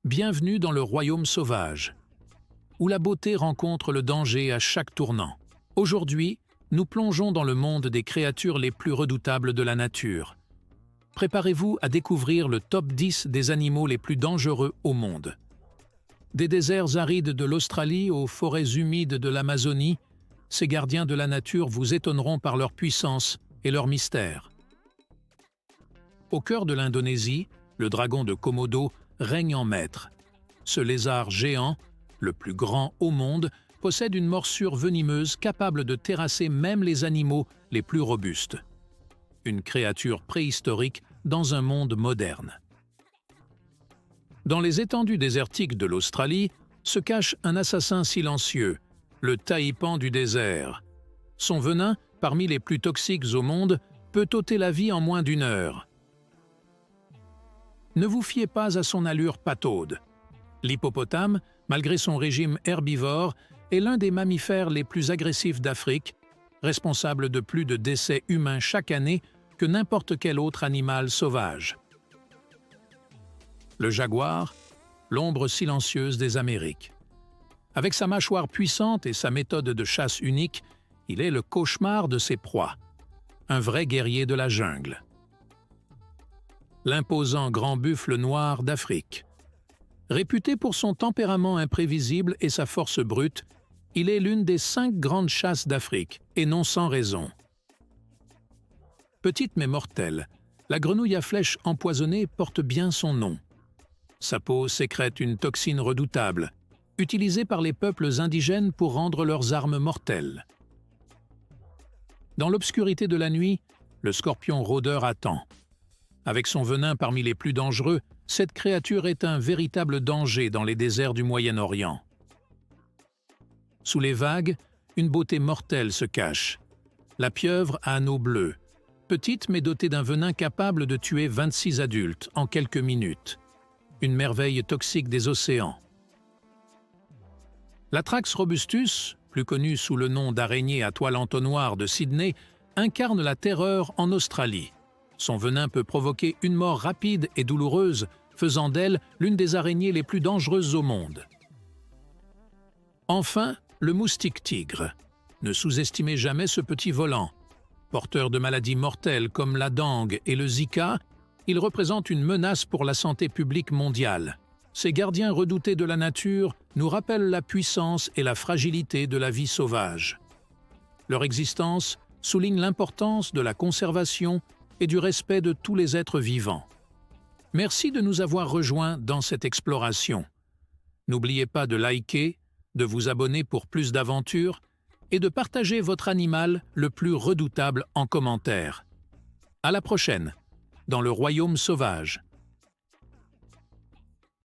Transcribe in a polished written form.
Bienvenue dans le royaume sauvage, où la beauté rencontre le danger à chaque tournant. Aujourd'hui, nous plongeons dans le monde des créatures les plus redoutables de la nature. Préparez-vous à découvrir le top 10 des animaux les plus dangereux au monde. Des déserts arides de l'Australie aux forêts humides de l'Amazonie, ces gardiens de la nature vous étonneront par leur puissance et leur mystère. Au cœur de l'Indonésie, le dragon de Komodo règne en maître. Ce lézard géant, le plus grand au monde, possède une morsure venimeuse capable de terrasser même les animaux les plus robustes. Une créature préhistorique dans un monde moderne. Dans les étendues désertiques de l'Australie se cache un assassin silencieux, le taipan du désert. Son venin, parmi les plus toxiques au monde, peut ôter la vie en moins d'1 heure. Ne vous fiez pas à son allure pataude. L'hippopotame, malgré son régime herbivore, est l'un des mammifères les plus agressifs d'Afrique, responsable de plus de décès humains chaque année que n'importe quel autre animal sauvage. Le jaguar, l'ombre silencieuse des Amériques. Avec sa mâchoire puissante et sa méthode de chasse unique, il est le cauchemar de ses proies. Un vrai guerrier de la jungle. L'imposant grand buffle noir d'Afrique. Réputé pour son tempérament imprévisible et sa force brute, il est l'une des 5 grandes chasses d'Afrique, et non sans raison. Petite mais mortelle, la grenouille à flèches empoisonnée porte bien son nom. Sa peau sécrète une toxine redoutable, utilisée par les peuples indigènes pour rendre leurs armes mortelles. Dans l'obscurité de la nuit, le scorpion rôdeur attend. Avec son venin parmi les plus dangereux, cette créature est un véritable danger dans les déserts du Moyen-Orient. Sous les vagues, une beauté mortelle se cache. La pieuvre à anneaux bleus, petite mais dotée d'un venin capable de tuer 26 adultes en quelques minutes. Une merveille toxique des océans. L'Atrax robustus, plus connu sous le nom d'araignée à toile entonnoir de Sydney, incarne la terreur en Australie. Son venin peut provoquer une mort rapide et douloureuse, faisant d'elle l'une des araignées les plus dangereuses au monde. Enfin, le moustique tigre. Ne sous-estimez jamais ce petit volant. Porteur de maladies mortelles comme la dengue et le Zika, il représente une menace pour la santé publique mondiale. Ces gardiens redoutés de la nature nous rappellent la puissance et la fragilité de la vie sauvage. Leur existence souligne l'importance de la conservation et du respect de tous les êtres vivants. Merci de nous avoir rejoints dans cette exploration. N'oubliez pas de liker, de vous abonner pour plus d'aventures et de partager votre animal le plus redoutable en commentaire. À la prochaine, dans le royaume sauvage.